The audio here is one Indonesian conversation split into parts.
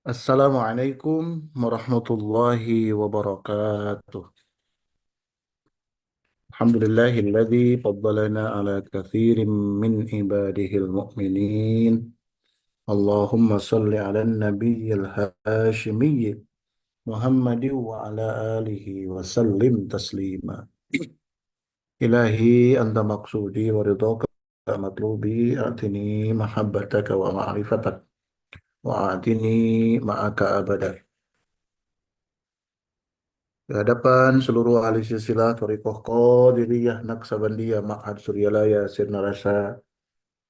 Assalamualaikum warahmatullahi wabarakatuh. Alhamdulillahilladzi faddalana ala katsirin min ibadihil mu'minin. Allahumma salli ala nabiyyil hashimiyyi Muhammadin wa ala alihi wa sallim taslima. Ilahi anta maqsudi wa ridhaka matlubi atini mahabbataka wa ma'rifatak wa atini ma'aka abada. Di hadapan seluruh ahli silsilah Thariqah Qadiriyah Naksabandiyah Ma'had Suryalaya Sirna Rasa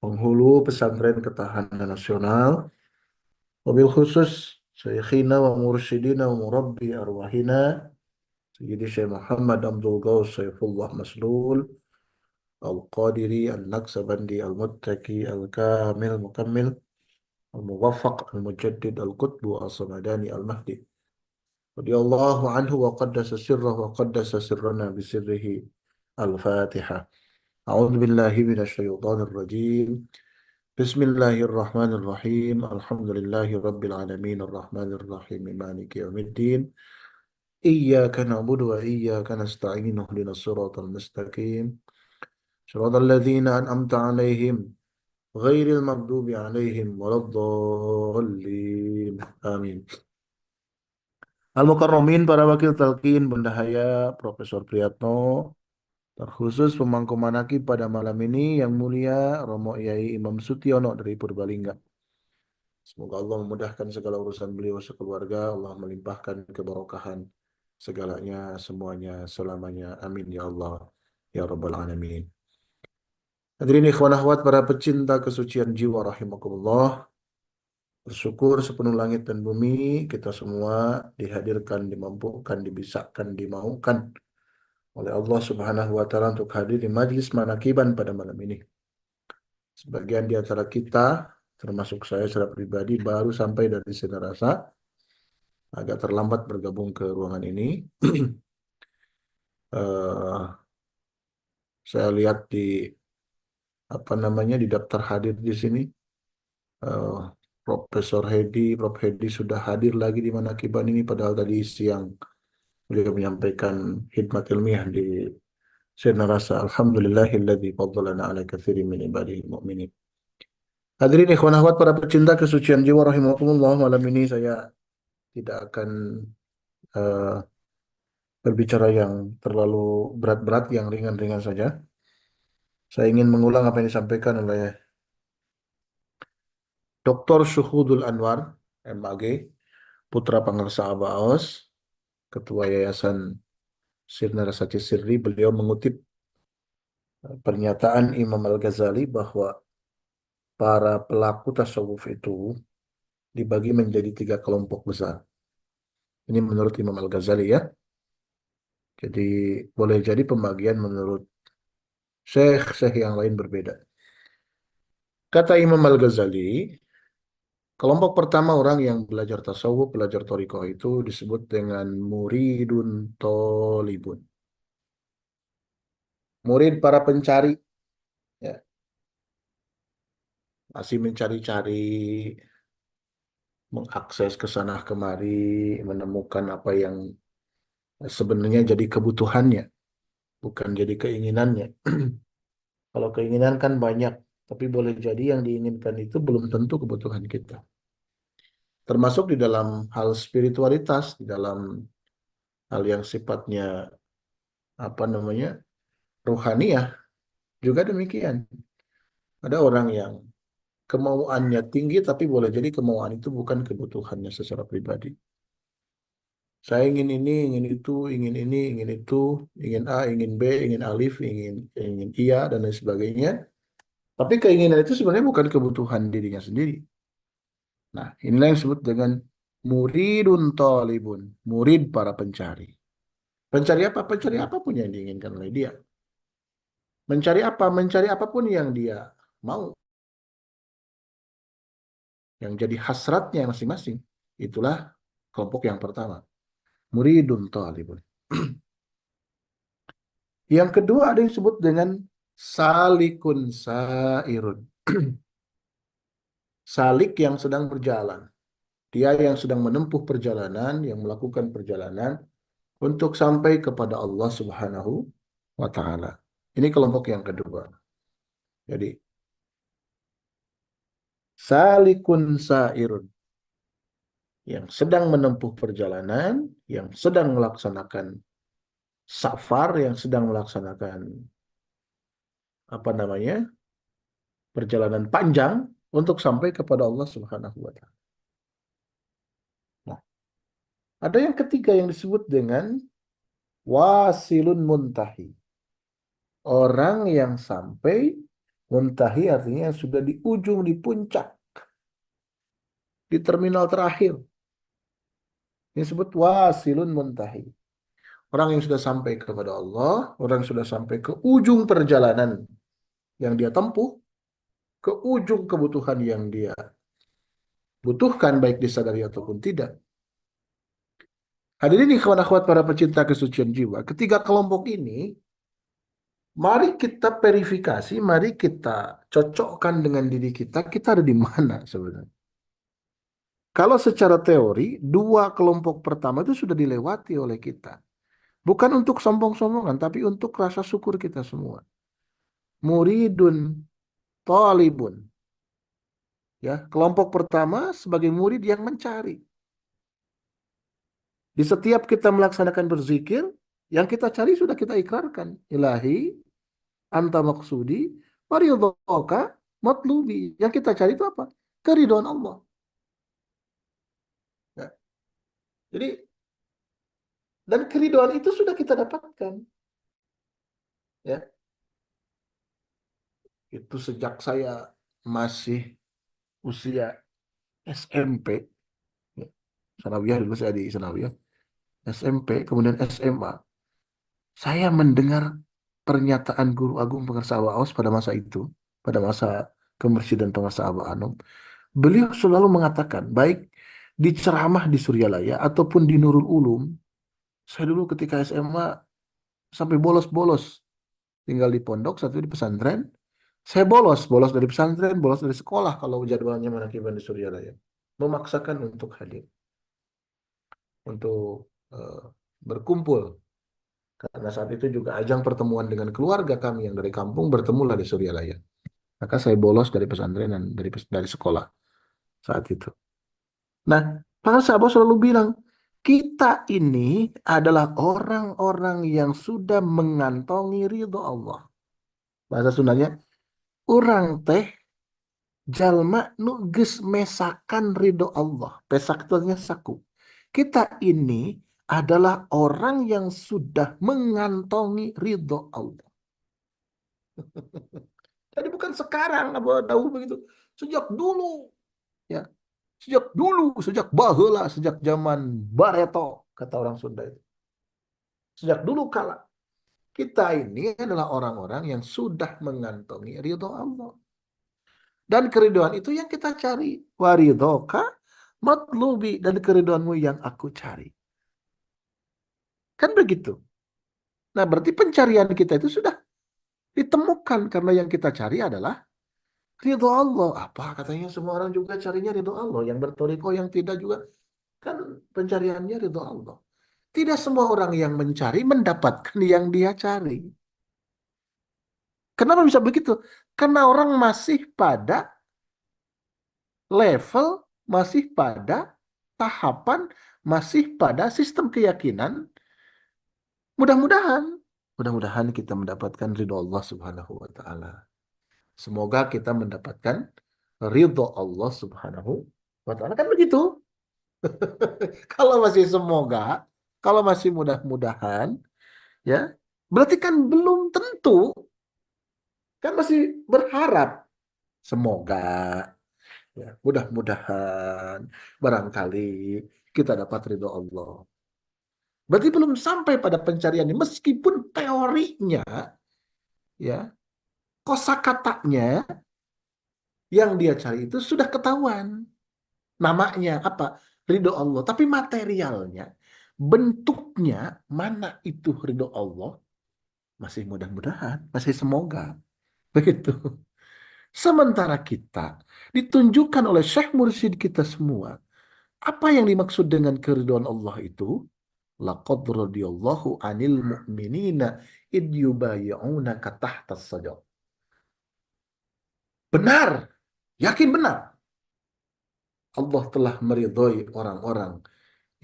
penghulu pesantren ketahanan nasional, wabil khusus Syekhina wa mursyidina wa murabbi arwahina Sayyidi Syekh Muhammad Abdul Ghaus Saifullah Maslul Al-Qadiri Al-Naksabandi Al-Muttaqi Al-Kamil Mukammil Al-Muwaffaq Al-Mujaddid Al-Qutbu Al-Samadani Al-Mahdi radhiyallahu anhu wa qaddasa sirrahu wa qaddasa sirrana bisirrihi Al-Fatihah. A'udzu billahi minasyaitonir rajim. Bismillahirrahmanirrahim. Alhamdulillahi rabbil alamin arrahmanir rahim maliki yaumiddin. Iyyaka na'budu wa iyyaka nasta'in ihdinas siratal mustaqim. Shiratal ladzina an'amta 'alaihim ghairil maghdubi 'alaihim waladdallin. Amin. Al-Mukarramin para wakil talqin Bendahaya Profesor Priyatno, terkhusus pemangku manakib pada malam ini yang mulia Romo Yai Imam Sutiono dari Purbalingga. Semoga Allah memudahkan segala urusan beliau sekeluarga, Allah melimpahkan keberkahan segalanya, semuanya, selamanya. Amin ya Allah, ya Rabbal Alamin. Hadirin ikhwan akhwat para pecinta kesucian jiwa rahimakumullah. Bersyukur sepenuh langit dan bumi kita semua dihadirkan, dimampukan, dibisakan, dimaukan oleh Allah Subhanahu wa taala untuk hadir di majlis manakiban pada malam ini. Sebagian di antara kita, termasuk saya secara pribadi, baru sampai dari Sinarasa, agak terlambat bergabung ke ruangan ini. Eh, saya lihat di di daftar hadir di sini, eh, Profesor Hedi, Prof Hedi sudah hadir lagi di manakiban ini, padahal tadi siang beliau menyampaikan khidmat ilmiah di Sinarasa. Alhamdulillahilladzi faddalana ala katsirin min ibadihil mu'minin. Hadirin ikhwan akhwat para pecinta kesucian jiwa rahimakumullah, malam ini saya tidak akan eh, berbicara yang terlalu berat-berat, yang ringan-ringan saja. Saya ingin mengulang apa yang disampaikan oleh Dr. Syuhudul Anwar, MAG, Putra Pangarsa Abaos, Ketua Yayasan Sirna Rasaci Sirri. Beliau mengutip pernyataan Imam Al-Ghazali bahwa para pelaku tasawuf itu dibagi menjadi tiga kelompok besar. Ini menurut Imam Al-Ghazali ya. Jadi boleh jadi pembagian menurut syekh-syekh yang lain berbeda. Kata Imam Al-Ghazali, kelompok pertama orang yang belajar tasawuf, belajar thariqah itu disebut dengan muridun tolibun. Murid para pencari, ya, masih mencari-cari, mengakses ke sana kemari, menemukan apa yang sebenarnya jadi kebutuhannya, bukan jadi keinginannya. Kalau keinginan kan banyak, tapi boleh jadi yang diinginkan itu belum tentu kebutuhan kita. Termasuk di dalam hal spiritualitas, di dalam hal yang sifatnya ruhaniyah juga demikian. Ada orang yang kemauannya tinggi, tapi boleh jadi kemauan itu bukan kebutuhannya secara pribadi. Saya ingin ini, ingin itu, ingin ini, ingin itu, ingin A, ingin B, ingin alif, ingin ingin iya dan lain sebagainya. Tapi keinginan itu sebenarnya bukan kebutuhan dirinya sendiri. Nah, inilah yang disebut dengan muridun talibun, murid para pencari. Pencari apa? Pencari apapun yang diinginkan oleh dia. Mencari apa? Mencari apapun yang dia mau, yang jadi hasratnya masing-masing. Itulah kelompok yang pertama, muridun talibun. Yang kedua ada yang disebut dengan salikun sairun. Salik yang sedang berjalan. Dia yang sedang menempuh perjalanan, yang melakukan perjalanan untuk sampai kepada Allah Subhanahu wa taala. Ini kelompok yang kedua. Jadi, salikun sairun, yang sedang menempuh perjalanan, yang sedang melaksanakan safar, yang sedang melaksanakan apa namanya? Perjalanan panjang untuk sampai kepada Allah Subhanahu wa taala. Nah, ada yang ketiga yang disebut dengan wasilun muntahi. Orang yang sampai muntahi artinya sudah di ujung, di puncak, di terminal terakhir. Ini disebut wasilun muntahi. Orang yang sudah sampai kepada Allah, orang yang sudah sampai ke ujung perjalanan yang dia tempuh, ke ujung kebutuhan yang dia butuhkan, baik disadari ataupun tidak. Hadirin ikhwan akhwat para pecinta kesucian jiwa, ketiga kelompok ini, mari kita verifikasi, mari kita cocokkan dengan diri kita ada di mana sebenarnya. Kalau secara teori, dua kelompok pertama itu sudah dilewati oleh kita. Bukan untuk sombong-sombongan, tapi untuk rasa syukur kita semua. Muridun, talibun. Ya, kelompok pertama sebagai murid yang mencari. Di setiap kita melaksanakan berzikir, yang kita cari sudah kita ikrarkan. Ilahi, anta maksudi, waridhoka, matlubi. Yang kita cari itu apa? Keridhaan Allah. Ya. Jadi, dan keridhaan itu sudah kita dapatkan. Ya, itu sejak saya masih usia SMP, ya. Sanawiyah dulu saya di Sanawiyah, SMP, kemudian SMA. Saya mendengar pernyataan Guru Agung Pengarsa Abah Awas pada masa itu, pada masa Kemursyidan Pengarsa Abah Anom. Beliau selalu mengatakan, baik di ceramah di Suryalaya ataupun di Nurul Ulum, saya dulu ketika SMA sampai bolos-bolos, tinggal di pondok, satu di pesantren, saya bolos, bolos dari pesantren, bolos dari sekolah kalau jadwalnya Manakiban di Suryalaya. Memaksakan untuk hadir, untuk eh, berkumpul. Karena saat itu juga ajang pertemuan dengan keluarga kami yang dari kampung bertemulah di Suryalaya. Maka saya bolos dari pesantren dan dari sekolah saat itu. Nah, para sahabat selalu bilang, kita ini adalah orang-orang yang sudah mengantongi ridho Allah. Bahasa Sundanya, orang teh jalma nu geus mesakan ridho Allah. Pesak itu artinya saku. Kita ini adalah orang yang sudah mengantongi ridho Allah. Jadi bukan sekarang Abu Dawud begitu. Sejak dulu, ya, sejak dulu, sejak baheula, sejak zaman Bareto, kata orang Sunda itu. Sejak dulu kala kita ini adalah orang-orang yang sudah mengantongi ridho Allah. Dan keriduan itu yang kita cari. Waridhoka matlubi, dan keriduanmu yang aku cari. Kan begitu. Nah, berarti pencarian kita itu sudah ditemukan karena yang kita cari adalah ridho Allah. Apa katanya semua orang juga carinya ridho Allah. Yang bertoriko, yang tidak juga kan pencariannya ridho Allah. Tidak semua orang yang mencari mendapatkan yang dia cari. Kenapa bisa begitu? Karena orang masih pada level, masih pada tahapan, masih pada sistem keyakinan. Mudah-mudahan, mudah-mudahan kita mendapatkan ridho Allah Subhanahu wa taala. Semoga kita mendapatkan ridho Allah Subhanahu wa taala, kan begitu. Kalau masih semoga, kalau masih mudah-mudahan, ya, berarti kan belum tentu, kan masih berharap. Semoga, ya, mudah-mudahan, barangkali kita dapat ridho Allah. Berarti belum sampai pada pencarian ini, meskipun teorinya, ya, kosakatanya yang dia cari itu sudah ketahuan. Namanya apa? Ridho Allah. Tapi materialnya, bentuknya, mana itu ridho Allah? Masih mudah-mudahan, masih semoga. Begitu. Sementara kita ditunjukkan oleh Syekh Mursyid kita semua Apa yang dimaksud dengan keridhaan Allah itu? Laqad radiyallahu 'anil mu'minina id yubayyi'unaka tahtas sajar. Benar, yakin benar. Allah telah meridhoi orang-orang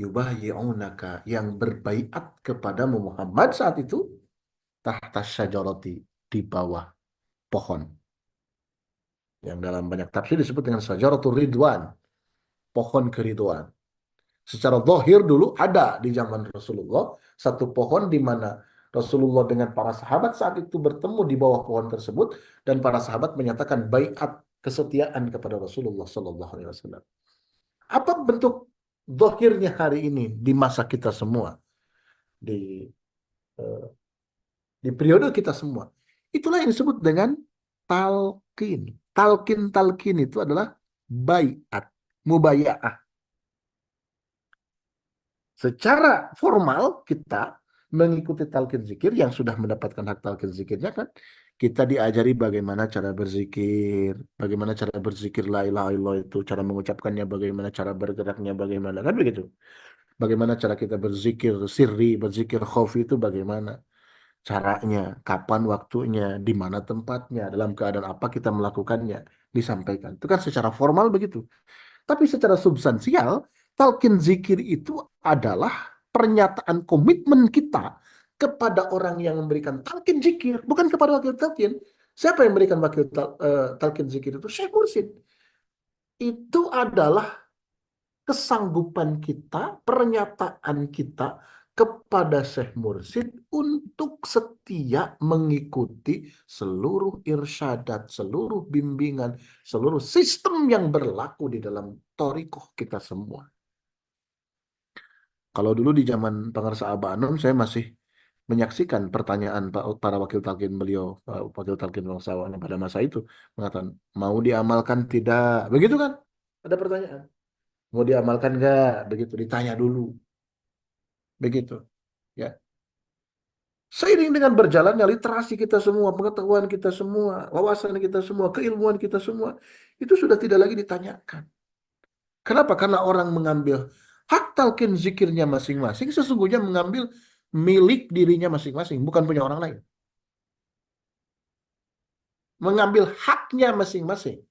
yubayyi'unaka yang berbaiat kepadamu Muhammad saat itu tahtas syajarati, di bawah pohon yang dalam banyak tafsir disebut dengan syajaratul ridwan, pohon keridhaan. Secara zahir dulu ada di zaman Rasulullah satu pohon di mana Rasulullah dengan para sahabat saat itu bertemu di bawah pohon tersebut dan para sahabat menyatakan baiat kesetiaan kepada Rasulullah Sallallahu Alaihi Wasallam. Apa bentuk zahirnya hari ini di masa kita semua, di eh, di periode kita semua? Itulah yang disebut dengan talqin. Talqin itu adalah baiat, mubayaah. Secara formal kita mengikuti talqin zikir yang sudah mendapatkan hak talqin zikirnya kan kita diajari bagaimana cara berzikir, bagaimana cara berzikir la ilaha illallah itu, cara mengucapkannya bagaimana, cara bergeraknya bagaimana, kan begitu. Bagaimana cara kita berzikir sirri, berzikir khafi itu bagaimana caranya, kapan waktunya, di mana tempatnya, dalam keadaan apa kita melakukannya, disampaikan. Itu kan secara formal begitu. Tapi secara substansial, talqin zikir itu adalah pernyataan komitmen kita kepada orang yang memberikan talqin zikir, bukan kepada wakil talqin. Siapa yang memberikan talqin zikir itu? Syekh Mursyid. Itu adalah kesanggupan kita, pernyataan kita kepada Syekh Mursyid untuk setia mengikuti seluruh irsyadat, seluruh bimbingan, seluruh sistem yang berlaku di dalam thariqah kita semua. Kalau dulu di zaman Pangarsa Abanun, saya masih menyaksikan pertanyaan para wakil talqin beliau, wakil talqin bangsawan pada masa itu, mengatakan, mau diamalkan tidak? Begitu kan? Ada pertanyaan. Mau diamalkan nggak? Begitu ditanya dulu. Begitu. Ya. Seiring dengan berjalannya literasi kita semua, pengetahuan kita semua, wawasan kita semua, keilmuan kita semua, itu sudah tidak lagi ditanyakan. Kenapa? Karena orang mengambil hak talqin zikirnya masing-masing, sesungguhnya mengambil milik dirinya masing-masing, bukan punya orang lain. Mengambil haknya masing-masing.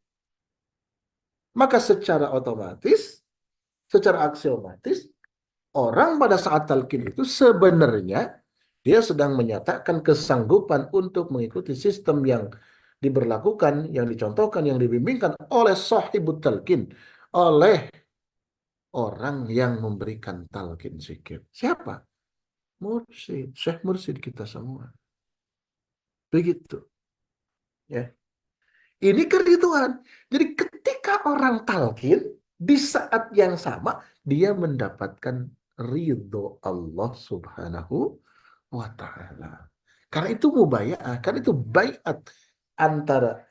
Maka secara otomatis, secara aksiomatis, orang pada saat talqin itu sebenarnya dia sedang menyatakan kesanggupan untuk mengikuti sistem yang diberlakukan, yang dicontohkan, yang dibimbingkan oleh sahibut talqin, oleh orang yang memberikan talqin zikir. Siapa? Mursyid, Syekh Mursyid kita semua. Begitu. Ya. Ini kerituan. Jadi ketika orang talqin, di saat yang sama, dia mendapatkan ridho Allah Subhanahu wa ta'ala. Karena itu mubaya'ah, karena itu baiat antara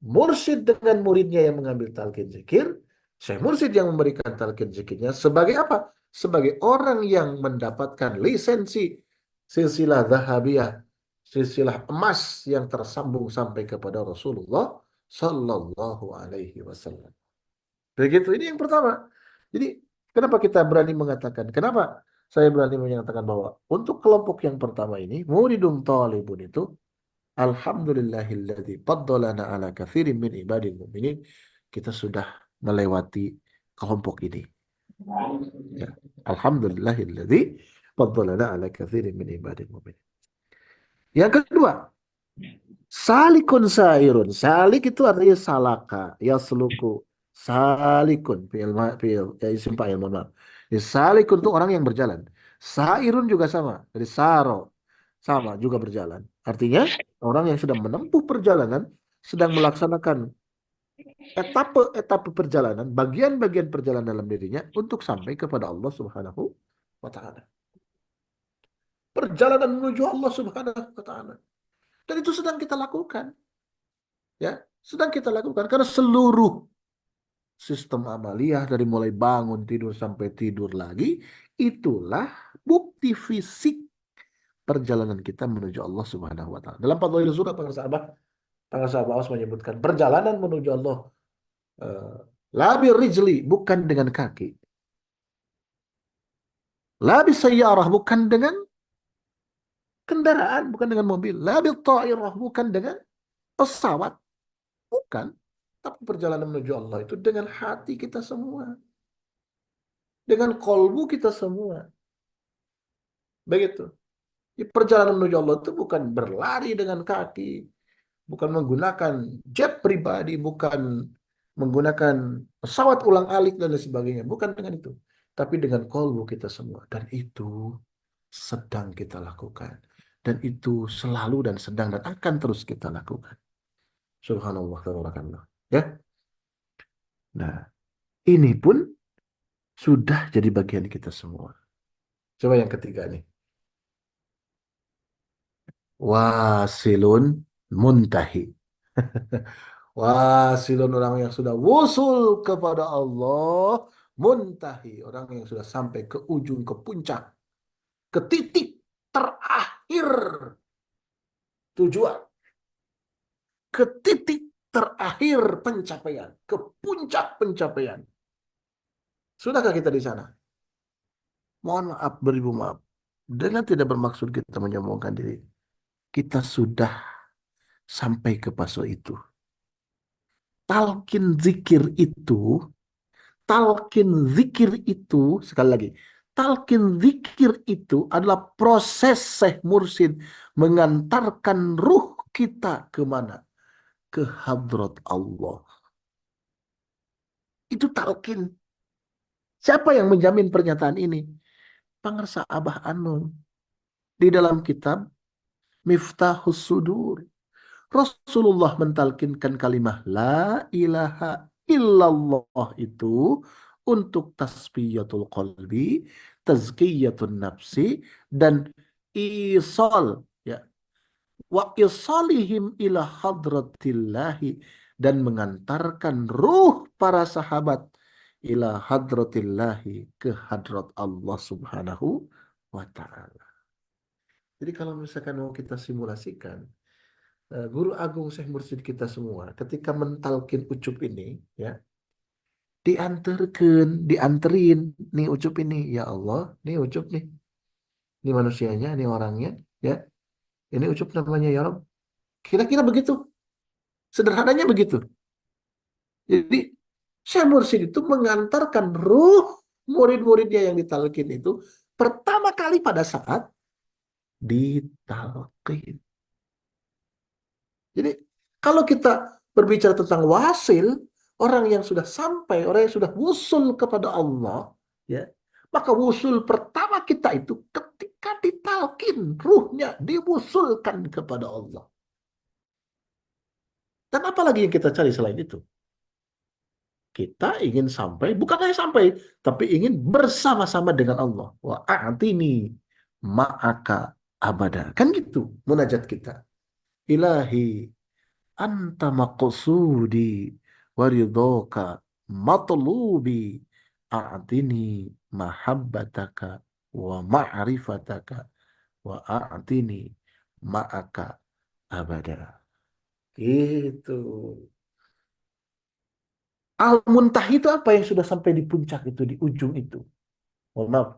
mursyid dengan muridnya yang mengambil talqin zikir, Syekh Mursyid yang memberikan talqin zikirnya sebagai apa? Sebagai orang yang mendapatkan lisensi silsilah zahabiyah, silsilah emas yang tersambung sampai kepada Rasulullah Sallallahu Alaihi Wasallam. Begitu, ini yang pertama. Jadi, kenapa kita berani mengatakan, kenapa saya berani menyatakan bahwa untuk kelompok yang pertama ini, muridun talibun itu, Alhamdulillahilladzi faddalana ala katsirin min ibadil mu'minin, kita sudah melewati kelompok ini. Ya. Alhamdulillahilladzi faddalana ala katsirin min ibadil mu'minin. Yang kedua, salikun sairun. Salik itu artinya salaka, ya seluku. Salikun, ya isim fa'il, mohon maaf. Ya, salikun itu orang yang berjalan. Sairun juga sama, dari saro, sama juga berjalan. Artinya orang yang sedang menempuh perjalanan, sedang melaksanakan etape-etape perjalanan, bagian-bagian perjalanan dalam dirinya untuk sampai kepada Allah Subhanahu wa taala. Perjalanan menuju Allah Subhanahu wa taala. Dan itu sedang kita lakukan. Ya, sedang kita lakukan karena seluruh sistem amaliyah dari mulai bangun tidur sampai tidur lagi itulah bukti fisik perjalanan kita menuju Allah Subhanahu wa taala. Dalam Fadhailus Surah para sahabat Awas menyebutkan perjalanan menuju Allah La rijli, bukan dengan kaki. La sayyarah, bukan dengan kendaraan, bukan dengan mobil. La ta'irah, bukan dengan pesawat, bukan. Tapi perjalanan menuju Allah itu dengan hati kita semua, dengan kolbu kita semua. Begitu. Di perjalanan menuju Allah itu bukan berlari dengan kaki, bukan menggunakan jet pribadi, bukan menggunakan pesawat ulang-alik dan lain sebagainya, bukan dengan itu. Tapi dengan kolbu kita semua. Dan itu sedang kita lakukan. Dan itu selalu dan sedang dan akan terus kita lakukan. Subhanallah, tabarakallah. Ya. Nah, ini pun sudah jadi bagian kita semua. Coba yang ketiga nih. Wasilun muntahi. Wasilun, orang yang sudah wusul kepada Allah. Muntahi, orang yang sudah sampai ke ujung, ke puncak, ke titik terakhir tujuan, ke titik terakhir pencapaian, ke puncak pencapaian. Sudahkah kita di sana? Mohon maaf, beribu maaf. Dengan tidak bermaksud kita menyombongkan diri. Kita sudah sampai ke fase itu. Talqin zikir itu, talqin zikir itu, sekali lagi, talqin zikir itu adalah proses Syekh Mursyid mengantarkan ruh kita kemana? Ke hadrat Allah. Itu talqin. Siapa yang menjamin pernyataan ini? Pangersa Abah Anum di dalam kitab Miftahus Sudur. Rasulullah mentalkinkan kalimat La ilaha illallah itu untuk tasbiyatul qalbi, tazkiyatun nafsi, dan isal, ya, wa isalihim ila hadratillahi, dan mengantarkan ruh para sahabat ila hadratillahi, ke hadrat Allah subhanahu wa ta'ala. Jadi kalau misalkan mau kita simulasikan, Guru Agung Syekh Mursyid kita semua ketika mentalkin Ucup ini, ya, dianterin nih Ucup ini, ya Allah, nih Ucup nih, ini manusianya, ini orangnya, ya, ini Ucup namanya, ya Rob. Kira-kira begitu, sederhananya begitu. Jadi Syekh Mursyid itu mengantarkan ruh murid-muridnya yang ditalkin itu pertama kali pada saat ditalkin. Jadi kalau kita berbicara tentang wasil, orang yang sudah sampai, orang yang sudah wusul kepada Allah, ya, maka wusul pertama kita itu ketika ditalkin, ruhnya diwusulkan kepada Allah. Dan apalagi yang kita cari selain itu? Kita ingin sampai, bukan hanya sampai, tapi ingin bersama-sama dengan Allah. Wa a'tini ma'aka abada. Kan gitu munajat kita. Ilahi anta maqsudi waridhoka matlubi, a'tini mahabbataka wa ma'rifataka wa a'tini ma'aka abada. Gitu. Al-Muntah itu apa yang sudah sampai di puncak itu, di ujung itu. Mohon maaf,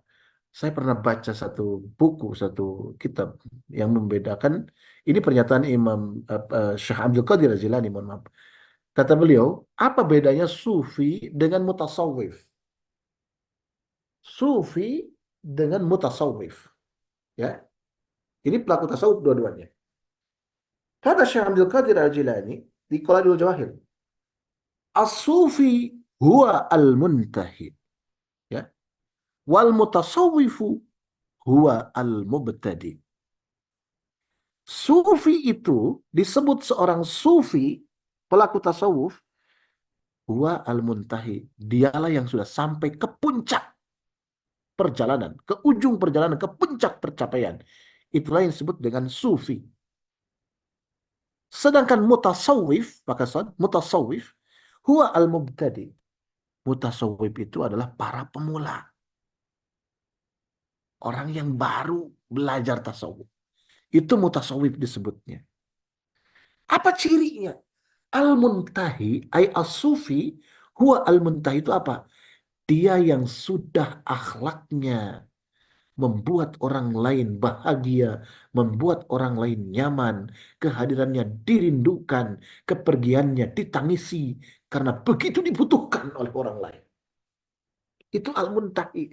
saya pernah baca satu buku, satu kitab yang membedakan, ini pernyataan Imam Syekh Abdul Qadir Al-Jilani, mohon maaf. Kata beliau, apa bedanya sufi dengan mutasawwif? Sufi dengan mutasawwif. Ya, ini pelaku tasawuf dua-duanya. Kata Syekh Abdul Qadir Al-Jilani di Qaladul Jawahir, as-sufi huwa al-muntahi. Ya, wal mutasawwifu huwa al-mubtadi. Sufi itu disebut seorang sufi, pelaku tasawuf, huwa al-muntahi. Dialah yang sudah sampai ke puncak perjalanan, ke ujung perjalanan, ke puncak percapaian. Itulah yang disebut dengan sufi. Sedangkan mutasawwif, maka mutasawwif, huwa al-mubtadi. Mutasawwif itu adalah para pemula. Orang yang baru belajar tasawuf. Itu mutasawwif disebutnya. Apa cirinya? Al-muntahi ay as-sufi Huwa al-muntahi itu apa? Dia yang sudah akhlaknya membuat orang lain bahagia, membuat orang lain nyaman, kehadirannya dirindukan, kepergiannya ditangisi karena begitu dibutuhkan oleh orang lain. Itu al-muntahi.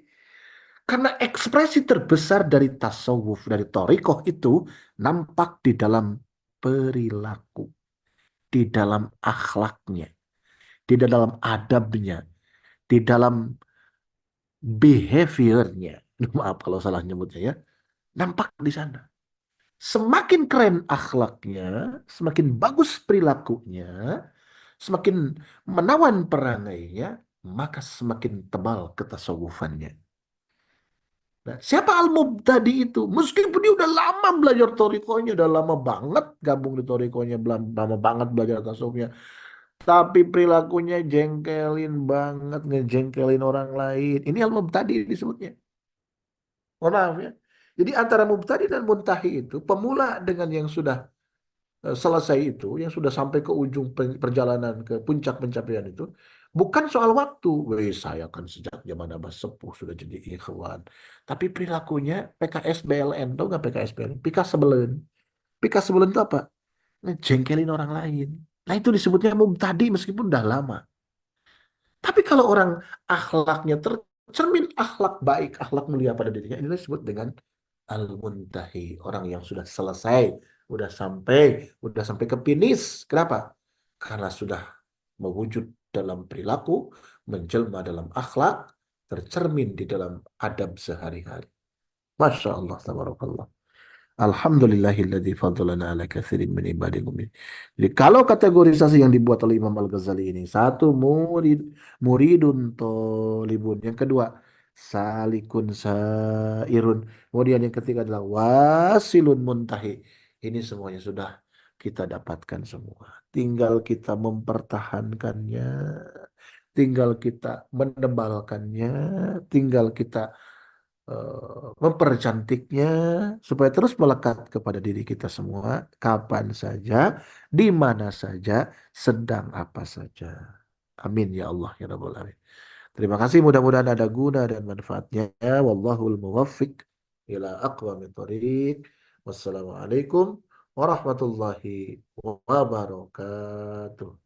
Karena ekspresi terbesar dari tasawuf, dari torikoh itu nampak di dalam perilaku, di dalam akhlaknya, di dalam adabnya, di dalam behaviornya. Maaf kalau salah nyebutnya ya. Nampak di sana. Semakin keren akhlaknya, semakin bagus perilakunya, semakin menawan perangainya, maka semakin tebal ketasawufannya. Nah, siapa Al-Mubtadi itu? Meskipun dia udah lama belajar torikonya, udah lama banget gabung di torikonya, lama banget belajar tasawufnya. Tapi perilakunya jengkelin banget, ngejengkelin orang lain. Ini Al-Mubtadi disebutnya. Mohon maaf ya. Jadi antara Mubtadi dan Muntahi itu, pemula dengan yang sudah selesai itu, yang sudah sampai ke ujung perjalanan ke puncak pencapaian itu, bukan soal waktu. Wih, saya kan sejak zaman Abah Sepuh sudah jadi ikhwan. Tapi perilakunya PKS BLN, tau nggak PKS BLN? Pika sebelen. Pika sebelen itu apa? Ngejengkelin orang lain. Nah itu disebutnya mubtadi meskipun udah lama. Tapi kalau orang akhlaknya tercermin akhlak baik, akhlak mulia pada dirinya, ini disebut dengan al-muntahi, orang yang sudah selesai, udah sampai ke finish. Kenapa? Karena sudah mewujud dalam perilaku, menjelma dalam akhlak, tercermin di dalam adab sehari-hari. Masya Allah, tabarakallah. Alhamdulillahilladzi fadlana ala katsirin min ibadihi mu'min. Jadi kalau kategorisasi yang dibuat oleh Imam Al-Ghazali ini, satu muridun tolibun, yang kedua salikun sairun, kemudian yang ketiga adalah wasilun muntahi. Ini semuanya sudah kita dapatkan semua. Tinggal kita mempertahankannya, tinggal kita menebalkannya, tinggal kita mempercantiknya supaya terus melekat kepada diri kita semua kapan saja, di mana saja, sedang apa saja. Amin ya Allah ya Rabbal Alamin. Terima kasih, mudah-mudahan ada guna dan manfaatnya. Wallahul muwaffiq ila aqwamit thoriq. Wassalamualaikum warahmatullahi wabarakatuh.